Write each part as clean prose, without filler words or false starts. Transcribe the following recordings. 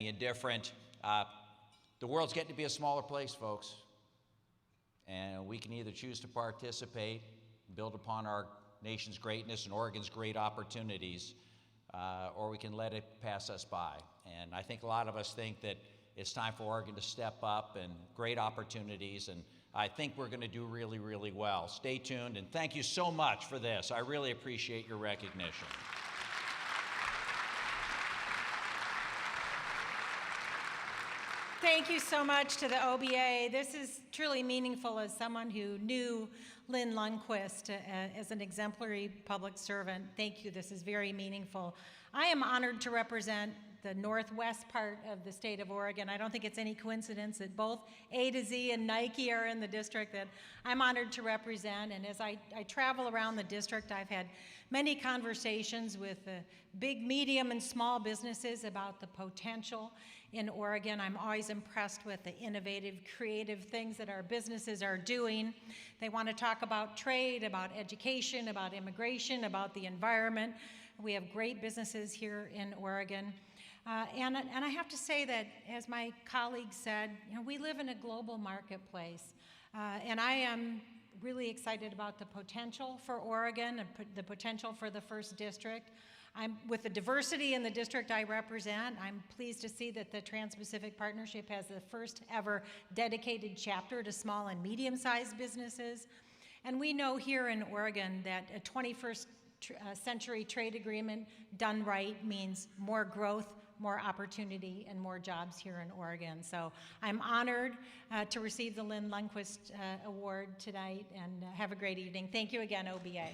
and different. The world's getting to be a smaller place, folks. And we can either choose to participate, build upon our nation's greatness and Oregon's great opportunities, or we can let it pass us by. And I think a lot of us think that it's time for Oregon to step up and great opportunities, and I think we're going to do really, really well. Stay tuned, and thank you so much for this. I really appreciate your recognition. Thank you so much to the OBA. This is truly meaningful as someone who knew Lynn Lundquist as an exemplary public servant. Thank you. This is very meaningful. I am honored to represent the northwest part of the state of Oregon. I don't think it's any coincidence that both A to Z and Nike are in the district that I'm honored to represent. And as I travel around the district, I've had many conversations with big, medium, and small businesses about the potential in Oregon. I'm always impressed with the innovative, creative things that our businesses are doing. They want to talk about trade, about education, about immigration, about the environment. We have great businesses here in Oregon. And I have to say that, as my colleague said, we live in a global marketplace. And I am really excited about the potential for Oregon, and the potential for the First District. With the diversity in the district I represent, I'm pleased to see that the Trans-Pacific Partnership has the first ever dedicated chapter to small and medium-sized businesses. And we know here in Oregon that a 21st century trade agreement done right means more growth, more opportunity, and more jobs here in Oregon. So I'm honored to receive the Lynn Lundquist Award tonight, and have a great evening. Thank you again, OBA.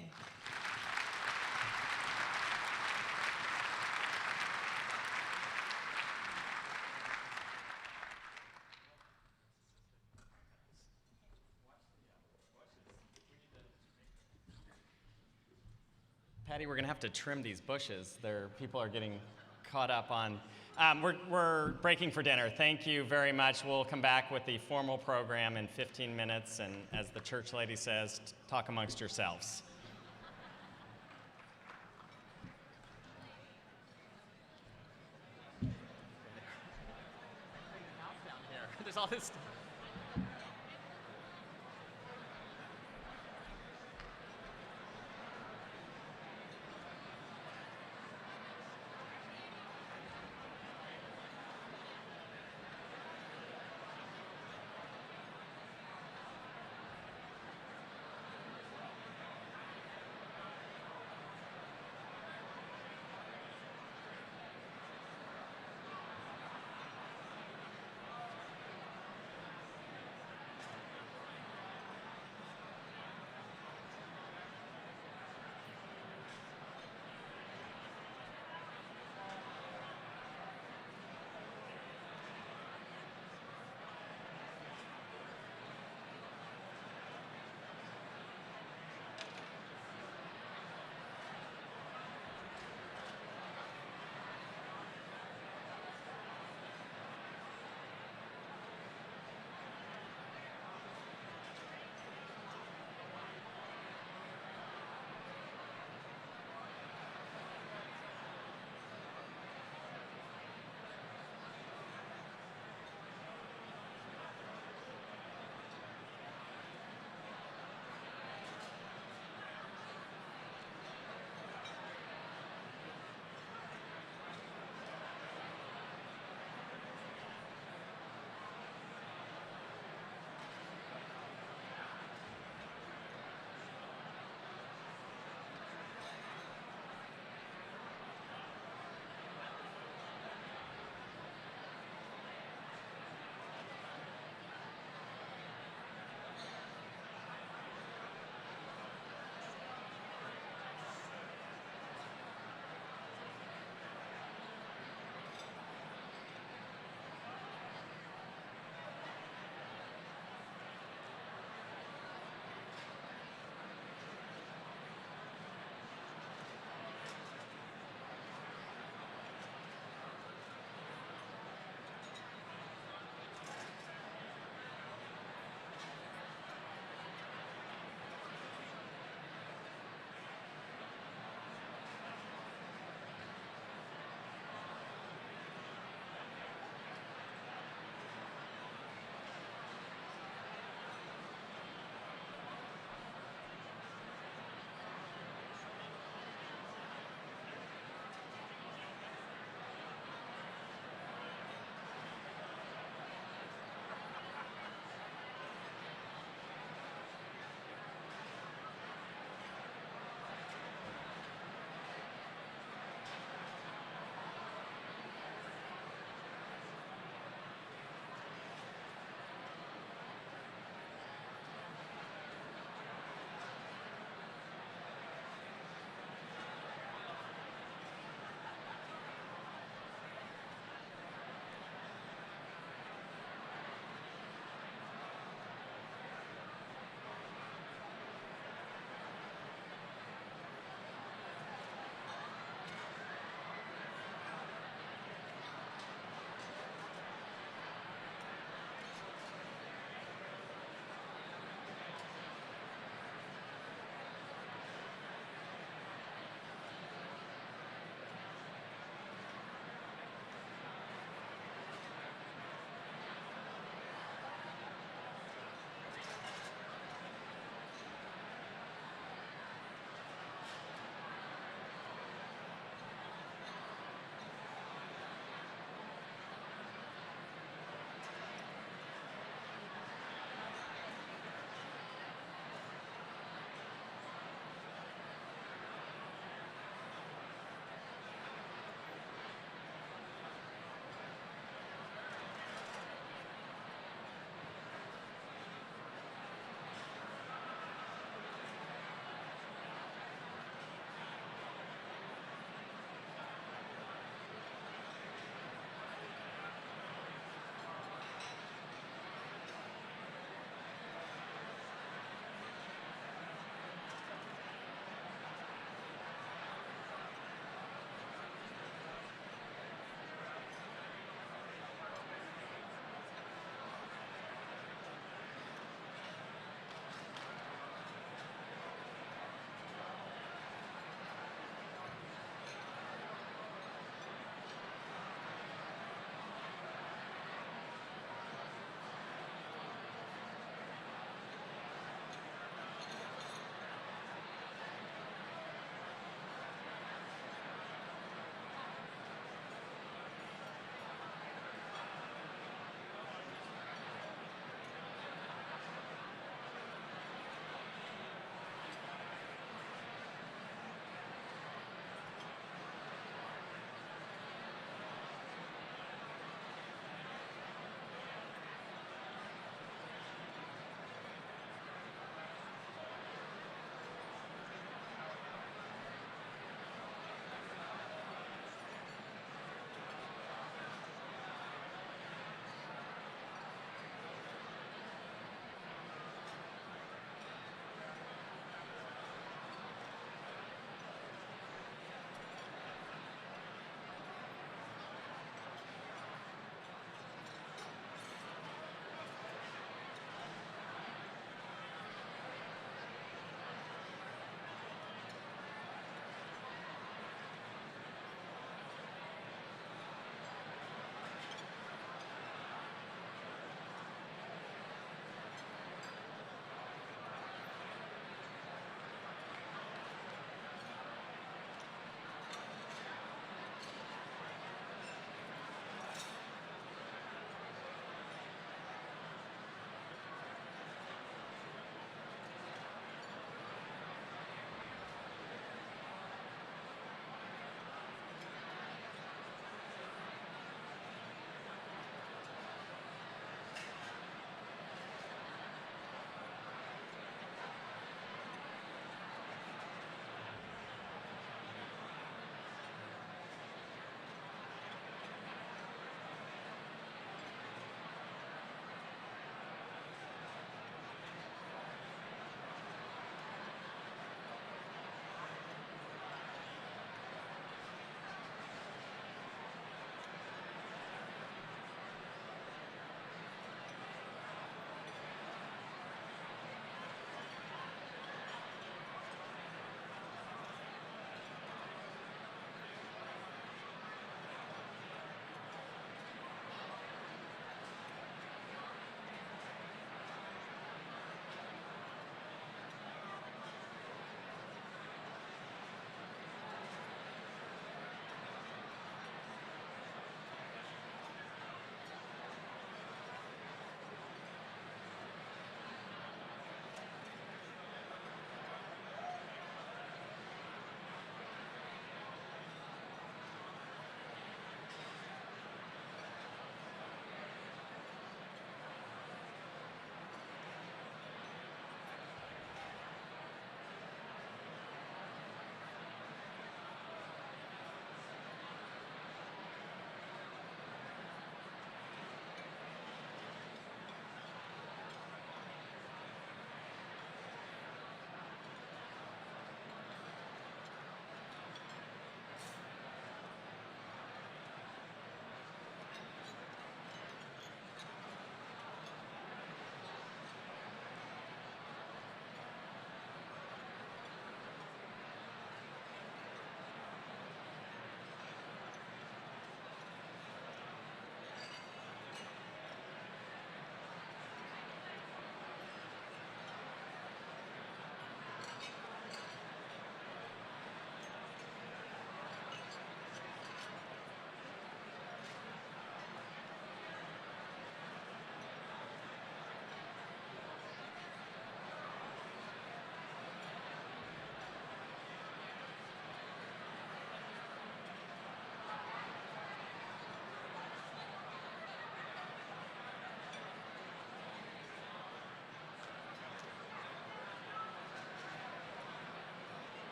Patty, we're going to have to trim these bushes. People are getting caught up on. We're breaking for dinner. Thank you very much. We'll come back with the formal program in 15 minutes, and as the church lady says, talk amongst yourselves. There's all this stuff.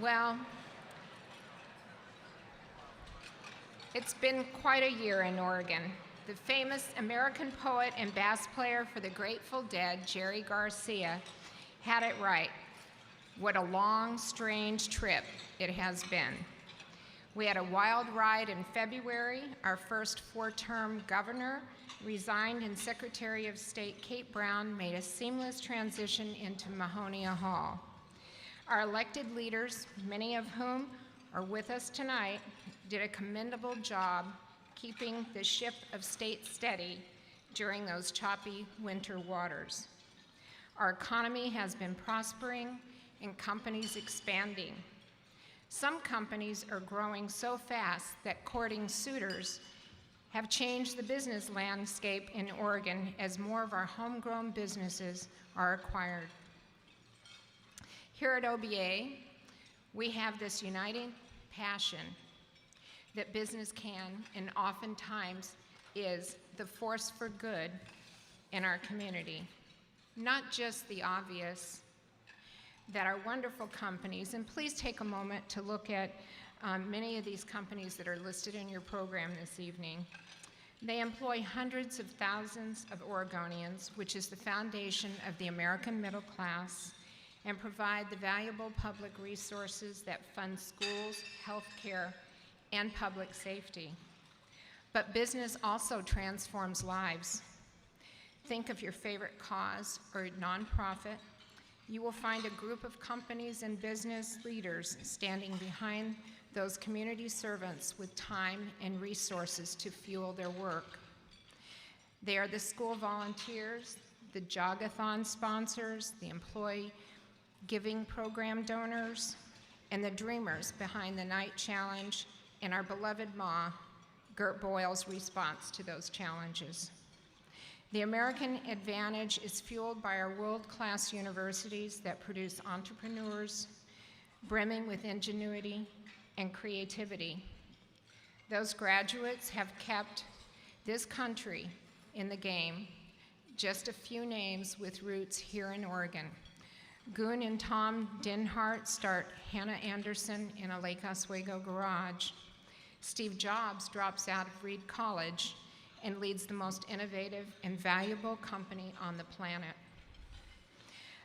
Well, it's been quite a year in Oregon. The famous American poet and bass player for the Grateful Dead, Jerry Garcia, had it right. What a long, strange trip it has been. We had a wild ride in February. Our first four-term governor resigned, and Secretary of State Kate Brown made a seamless transition into Mahonia Hall. Our elected leaders, many of whom are with us tonight, did a commendable job keeping the ship of state steady during those choppy winter waters. Our economy has been prospering and companies expanding. Some companies are growing so fast that courting suitors have changed the business landscape in Oregon as more of our homegrown businesses are acquired. Here at OBA, we have this uniting passion that business can and oftentimes is the force for good in our community. Not just the obvious, that our wonderful companies, and please take a moment to look at many of these companies that are listed in your program this evening. They employ hundreds of thousands of Oregonians, which is the foundation of the American middle class, and provide the valuable public resources that fund schools, healthcare, and public safety. But business also transforms lives. Think of your favorite cause or nonprofit. You will find a group of companies and business leaders standing behind those community servants with time and resources to fuel their work. They are the school volunteers, the Jogathon sponsors, the employee giving program donors, and the dreamers behind the Night Challenge and our beloved Ma, Gert Boyle's response to those challenges. The American advantage is fueled by our world-class universities that produce entrepreneurs, brimming with ingenuity and creativity. Those graduates have kept this country in the game. Just a few names with roots here in Oregon. Goon and Tom Dinhart start Hannah Anderson in a Lake Oswego garage. Steve Jobs drops out of Reed College and leads the most innovative and valuable company on the planet.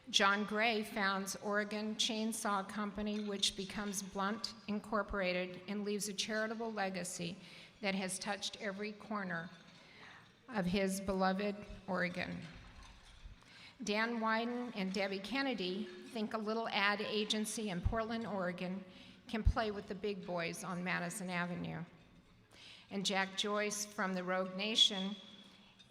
John Gray founds Oregon Chainsaw Company, which becomes Blunt Incorporated and leaves a charitable legacy that has touched every corner of his beloved Oregon. Dan Wyden and Debbie Kennedy think a little ad agency in Portland, Oregon can play with the big boys on Madison Avenue. And Jack Joyce from the Rogue Nation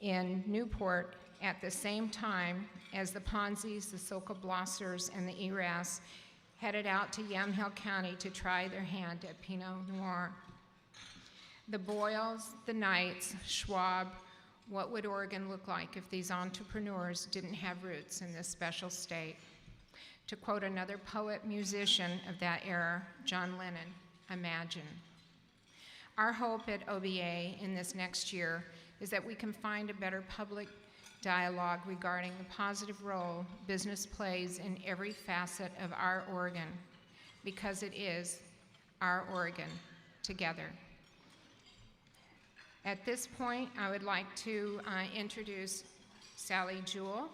in Newport at the same time as the Ponzis, the Soka Blossers, and the ERAS headed out to Yamhill County to try their hand at Pinot Noir. The Boyles, the Knights, Schwab, what would Oregon look like if these entrepreneurs didn't have roots in this special state? To quote another poet-musician of that era, John Lennon, imagine. Our hope at OBA in this next year is that we can find a better public dialogue regarding the positive role business plays in every facet of our Oregon, because it is our Oregon together. At this point, I would like to introduce Sally Jewell.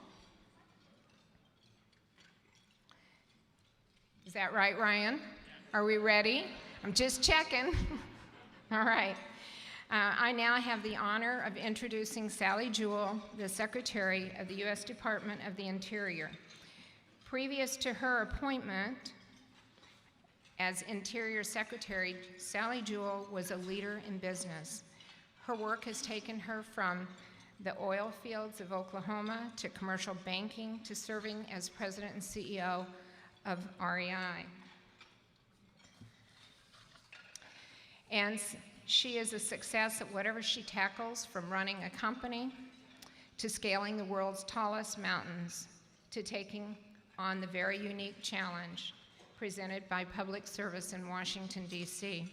Is that right, Ryan? Are we ready? I'm just checking. All right. I now have the honor of introducing Sally Jewell, the Secretary of the U.S. Department of the Interior. Previous to her appointment as Interior Secretary, Sally Jewell was a leader in business. Her work has taken her from the oil fields of Oklahoma to commercial banking to serving as President and CEO of REI. And she is a success at whatever she tackles, from running a company to scaling the world's tallest mountains to taking on the very unique challenge presented by public service in Washington, D.C.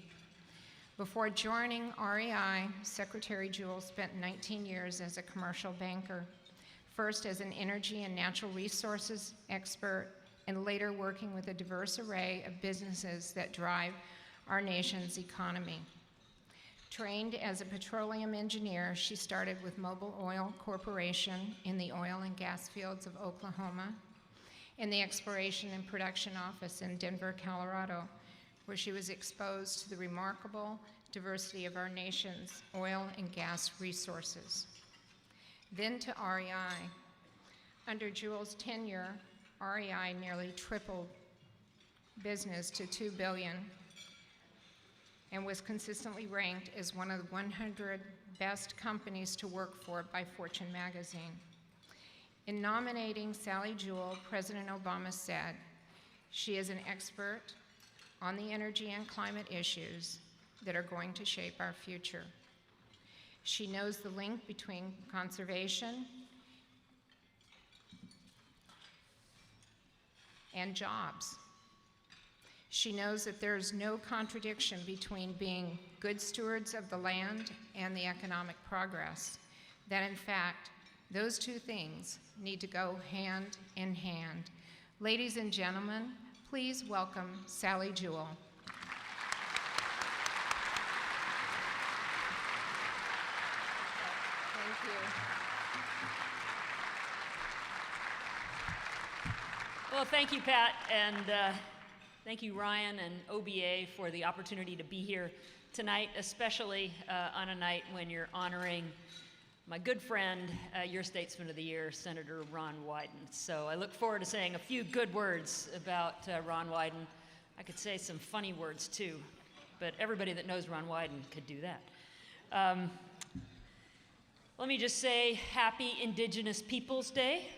Before joining REI, Secretary Jewell spent 19 years as a commercial banker, first as an energy and natural resources expert, and later working with a diverse array of businesses that drive our nation's economy. Trained as a petroleum engineer, she started with Mobil Oil Corporation in the oil and gas fields of Oklahoma, in the exploration and production office in Denver, Colorado, where she was exposed to the remarkable diversity of our nation's oil and gas resources. Then to REI. Under Jewel's tenure, REI nearly tripled business to $2 billion and was consistently ranked as one of the 100 best companies to work for by Fortune magazine. In nominating Sally Jewell, President Obama said, "She is an expert on the energy and climate issues that are going to shape our future. She knows the link between conservation and jobs. She knows that there is no contradiction between being good stewards of the land and the economic progress, that in fact, those two things need to go hand in hand." Ladies and gentlemen, please welcome Sally Jewell. Thank you. Well, thank you, Pat, and thank you, Ryan and OBA, for the opportunity to be here tonight, especially on a night when you're honoring my good friend, your Statesman of the Year, Senator Ron Wyden. So I look forward to saying a few good words about Ron Wyden. I could say some funny words too, but everybody that knows Ron Wyden could do that. Let me just say Happy Indigenous Peoples Day.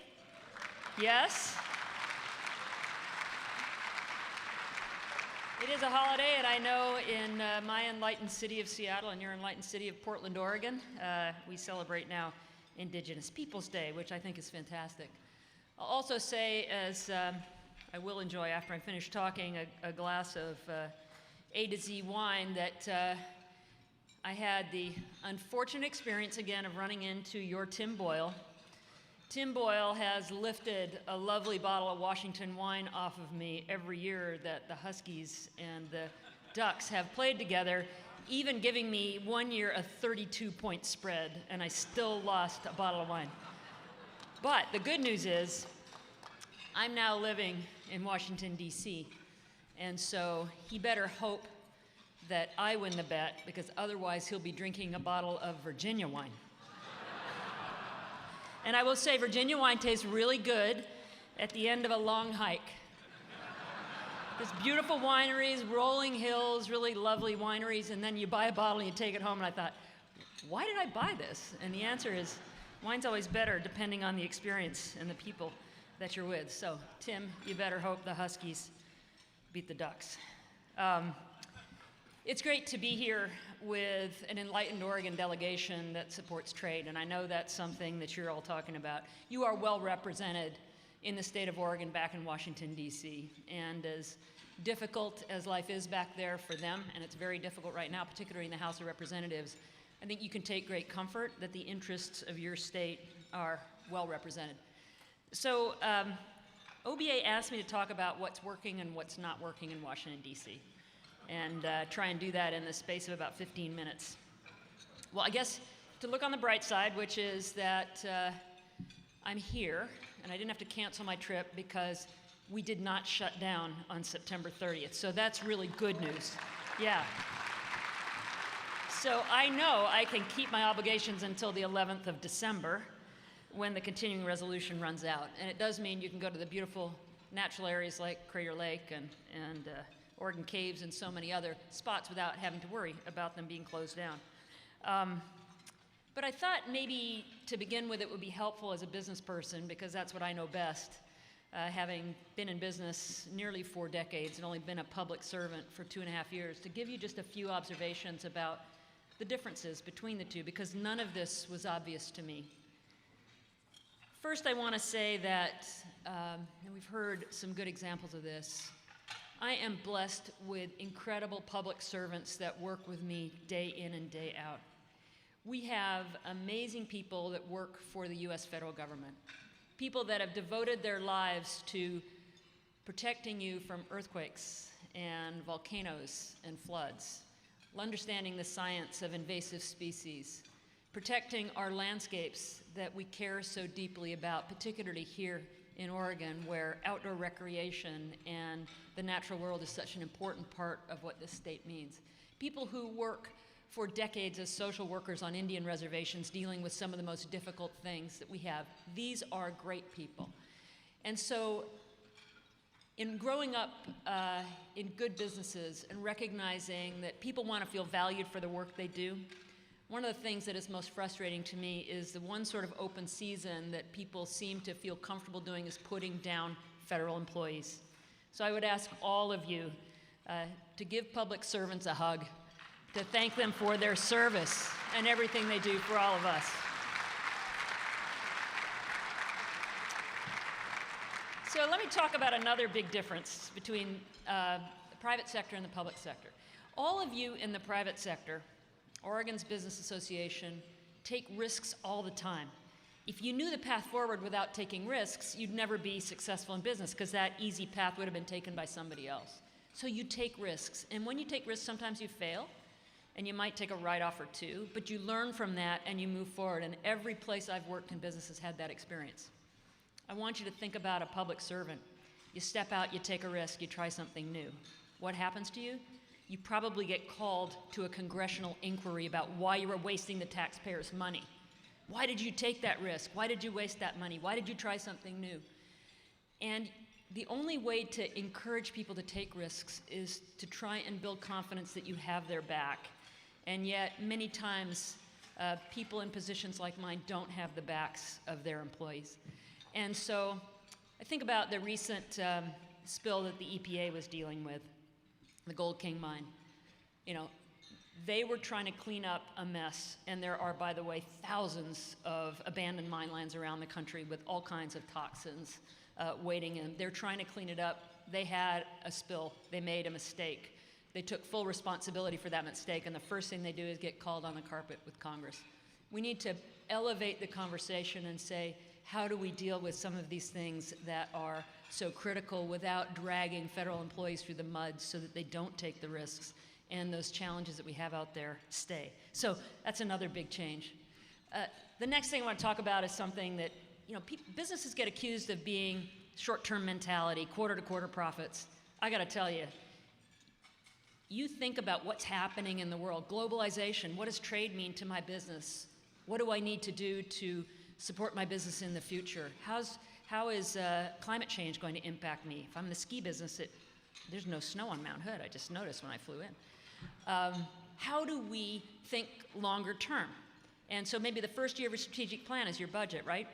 Yes? It is a holiday, and I know in my enlightened city of Seattle and your enlightened city of Portland, Oregon, we celebrate now Indigenous Peoples Day, which I think is fantastic. I'll also say, as I will enjoy after I'm finished talking, a glass of A to Z wine, that I had the unfortunate experience again of running into your Tim Boyle. Tim Boyle has lifted a lovely bottle of Washington wine off of me every year that the Huskies and the Ducks have played together, even giving me one year a 32-point spread, and I still lost a bottle of wine. But the good news is, I'm now living in Washington, D.C., and so he better hope that I win the bet, because otherwise he'll be drinking a bottle of Virginia wine. And I will say, Virginia wine tastes really good at the end of a long hike. There's beautiful wineries, rolling hills, really lovely wineries, and then you buy a bottle and you take it home, and I thought, why did I buy this? And the answer is, wine's always better depending on the experience and the people that you're with. So, Tim, you better hope the Huskies beat the Ducks. It's great to be here with an enlightened Oregon delegation that supports trade, and I know that's something that you're all talking about. You are well represented in the state of Oregon back in Washington, D.C., and as difficult as life is back there for them, and it's very difficult right now, particularly in the House of Representatives, I think you can take great comfort that the interests of your state are well represented. So OBA asked me to talk about what's working and what's not working in Washington, D.C., and try and do that in the space of about 15 minutes. Well, I guess to look on the bright side, which is that I'm here, and I didn't have to cancel my trip because we did not shut down on September 30th. So that's really good news. Yeah. So I know I can keep my obligations until the 11th of December when the continuing resolution runs out. And it does mean you can go to the beautiful natural areas like Crater Lake and Oregon Caves and so many other spots without having to worry about them being closed down. But I thought maybe to begin with it would be helpful as a business person, because that's what I know best, having been in business nearly 4 decades and only been a public servant for 2.5 years, to give you just a few observations about the differences between the two, because none of this was obvious to me. First, I want to say that, and we've heard some good examples of this, I am blessed with incredible public servants that work with me day in and day out. We have amazing people that work for the U.S. federal government, people that have devoted their lives to protecting you from earthquakes and volcanoes and floods, understanding the science of invasive species, protecting our landscapes that we care so deeply about, particularly here in Oregon, where outdoor recreation and the natural world is such an important part of what this state means. People who work for decades as social workers on Indian reservations dealing with some of the most difficult things that we have. These are great people. And so in growing up in good businesses and recognizing that people want to feel valued for the work they do, one of the things that is most frustrating to me is the one sort of open season that people seem to feel comfortable doing is putting down federal employees. So I would ask all of you to give public servants a hug, to thank them for their service and everything they do for all of us. So let me talk about another big difference between the private sector and the public sector. All of you in the private sector, Oregon's Business Association, take risks all the time. If you knew the path forward without taking risks, you'd never be successful in business because that easy path would have been taken by somebody else. So you take risks, and when you take risks, sometimes you fail, and you might take a write-off or two, but you learn from that and you move forward, and every place I've worked in business has had that experience. I want you to think about a public servant. You step out, you take a risk, you try something new. What happens to you? You probably get called to a congressional inquiry about why you were wasting the taxpayers' money. Why did you take that risk? Why did you waste that money? Why did you try something new? And the only way to encourage people to take risks is to try and build confidence that you have their back. And yet, many times, people in positions like mine don't have the backs of their employees. And so I think about the recent spill that the EPA was dealing with, the Gold King mine. You know, they were trying to clean up a mess, and there are, by the way, thousands of abandoned mine lands around the country with all kinds of toxins waiting in. They're trying to clean it up. They had a spill. They made a mistake. They took full responsibility for that mistake, and the first thing they do is get called on the carpet with Congress. We need to elevate the conversation and say, how do we deal with some of these things that are so critical without dragging federal employees through the mud so that they don't take the risks and those challenges that we have out there stay? So that's another big change. The next thing I want to talk about is something that, you know, businesses get accused of being short-term mentality, quarter-to-quarter profits. I got to tell you, you think about what's happening in the world. Globalization, what does trade mean to my business? What do I need to do to support my business in the future? How is climate change going to impact me? If I'm in the ski business, there's no snow on Mount Hood. I just noticed when I flew in. How do we think longer term? And so maybe the first year of a strategic plan is your budget, right?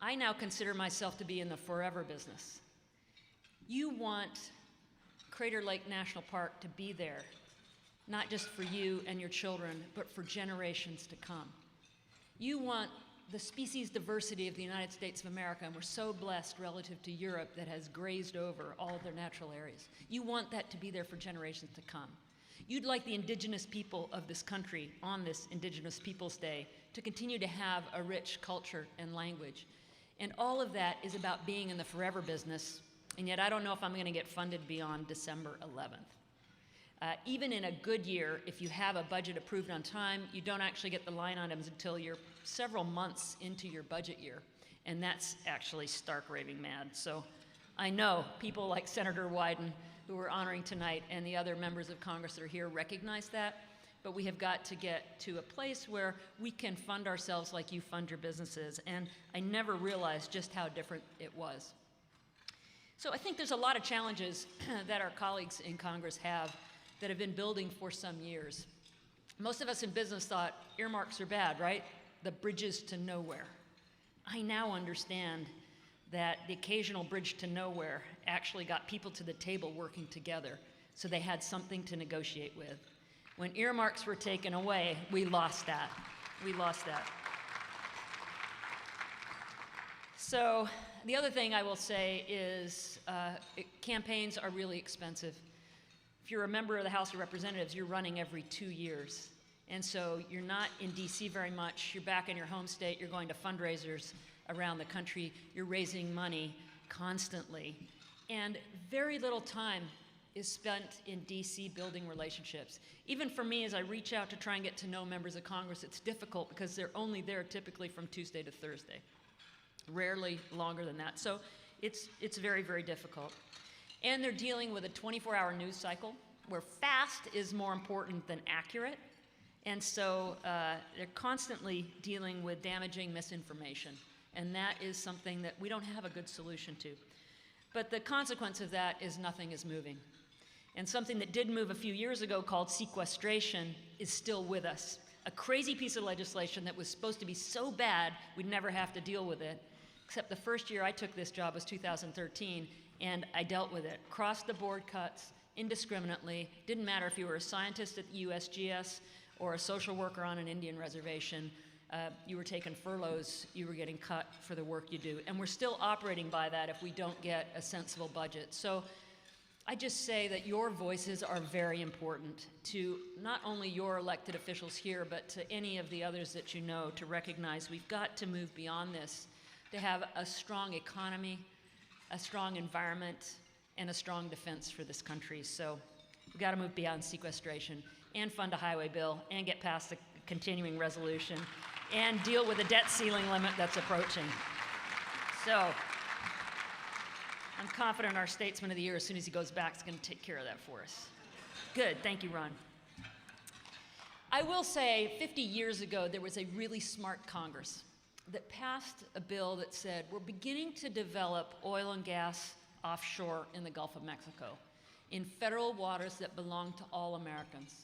I now consider myself to be in the forever business. You want Crater Lake National Park to be there, not just for you and your children, but for generations to come. You want the species diversity of the United States of America, and we're so blessed relative to Europe that has grazed over all of their natural areas. You want that to be there for generations to come. You'd like the indigenous people of this country on this Indigenous Peoples Day to continue to have a rich culture and language. And all of that is about being in the forever business, and yet I don't know if I'm going to get funded beyond December 11th. Even in a good year, if you have a budget approved on time, you don't actually get the line items until you're several months into your budget year, and that's actually stark raving mad. So I know people like Senator Wyden, who we're honoring tonight, and the other members of Congress that are here recognize that, but we have got to get to a place where we can fund ourselves like you fund your businesses, and I never realized just how different it was. So I think there's a lot of challenges that our colleagues in Congress have that have been building for some years. Most of us in business thought earmarks are bad, right? The bridges to nowhere. I now understand that the occasional bridge to nowhere actually got people to the table working together, so they had something to negotiate with. When earmarks were taken away, we lost that. We lost that. So the other thing I will say is campaigns are really expensive. If you're a member of the House of Representatives, you're running every 2 years. And so you're not in DC very much. You're back in your home state. You're going to fundraisers around the country. You're raising money constantly, and very little time is spent in DC building relationships. Even for me, as I reach out to try and get to know members of Congress, it's difficult because they're only there typically from Tuesday to Thursday, rarely longer than that. So it's very, very difficult. And they're dealing with a 24-hour news cycle where fast is more important than accurate. And so they're constantly dealing with damaging misinformation. And that is something that we don't have a good solution to. But the consequence of that is nothing is moving. And something that did move a few years ago called sequestration is still with us. A crazy piece of legislation that was supposed to be so bad we'd never have to deal with it. Except the first year I took this job was 2013, and I dealt with it. Across-the-board cuts, indiscriminately. Didn't matter if you were a scientist at the USGS or a social worker on an Indian reservation. You were taking furloughs, you were getting cut for the work you do. And we're still operating by that if we don't get a sensible budget. So I just say that your voices are very important to not only your elected officials here, but to any of the others that you know, to recognize we've got to move beyond this, to have a strong economy, a strong environment, and a strong defense for this country. So we've got to move beyond sequestration and fund a highway bill and get past the continuing resolution and deal with the debt ceiling limit that's approaching. So I'm confident our Statesman of the Year, as soon as he goes back, is going to take care of that for us. Good, thank you, Ron. I will say 50 years ago, there was a really smart Congress that passed a bill that said, we're beginning to develop oil and gas offshore in the Gulf of Mexico in federal waters that belong to all Americans.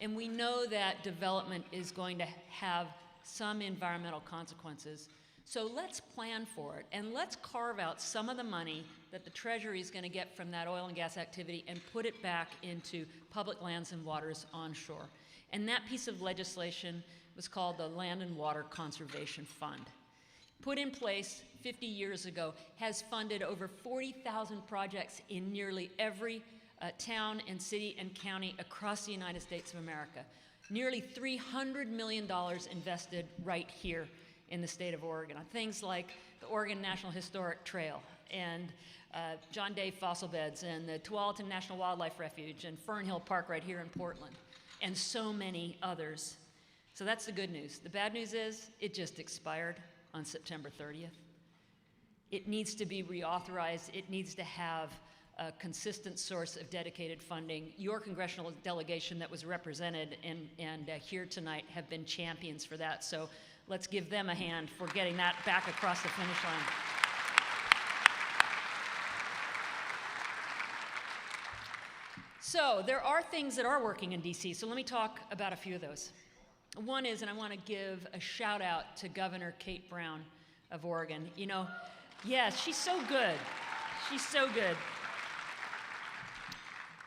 And we know that development is going to have some environmental consequences. So let's plan for it, and let's carve out some of the money that the Treasury is going to get from that oil and gas activity and put it back into public lands and waters onshore. And that piece of legislation was called the Land and Water Conservation Fund. Put in place 50 years ago, has funded over 40,000 projects in nearly every town and city and county across the United States of America. Nearly $300 million invested right here in the state of Oregon on things like the Oregon National Historic Trail and John Day Fossil Beds and the Tualatin National Wildlife Refuge and Fern Hill Park right here in Portland, and so many others. So that's the good news. The bad news is it just expired on September 30th. It needs to be reauthorized. It needs to have a consistent source of dedicated funding. Your congressional delegation that was represented and here tonight have been champions for that. So let's give them a hand for getting that back across the finish line. So there are things that are working in DC, so let me talk about a few of those. One is, and I want to give a shout out to Governor Kate Brown of Oregon. You know, yes, she's so good. She's so good.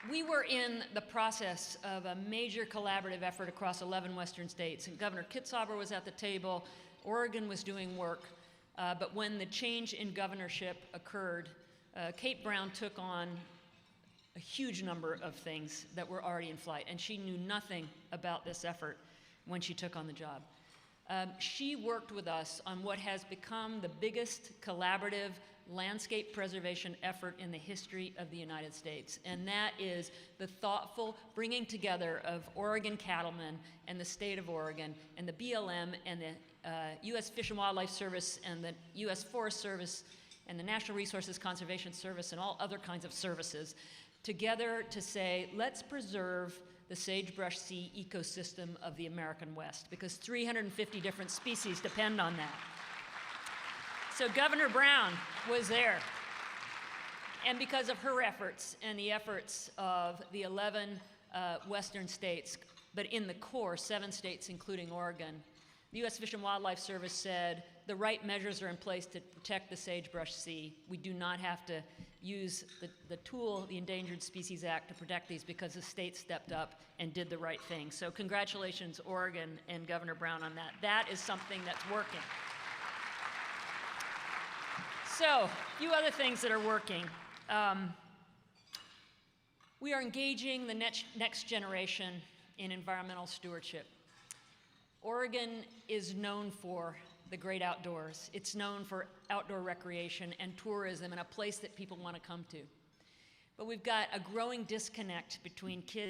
We were in the process of a major collaborative effort across 11 western states, and Governor Kitzhaber was at the table, Oregon was doing work, but when the change in governorship occurred, Kate Brown took on a huge number of things that were already in flight, and she knew nothing about this effort when she took on the job. She worked with us on what has become the biggest collaborative landscape preservation effort in the history of the United States, and that is the thoughtful bringing together of Oregon cattlemen and the state of Oregon and the BLM and the U.S. Fish and Wildlife Service and the U.S. Forest Service and the Natural Resources Conservation Service and all other kinds of services together to say, let's preserve the sagebrush sea ecosystem of the American West, because 350 different species depend on that. So Governor Brown was there. And because of her efforts and the efforts of the 11 western states, but in the core, 7 states, including Oregon, the U.S. Fish and Wildlife Service said the right measures are in place to protect the sagebrush sea. We do not have to use the tool, the Endangered Species Act, to protect these because the state stepped up and did the right thing. So congratulations, Oregon and Governor Brown, on that. That is something that's working. So, a few other things that are working. We are engaging the next generation in environmental stewardship. Oregon is known for the great outdoors. It's known for outdoor recreation and tourism and a place that people want to come to. But we've got a growing disconnect between kids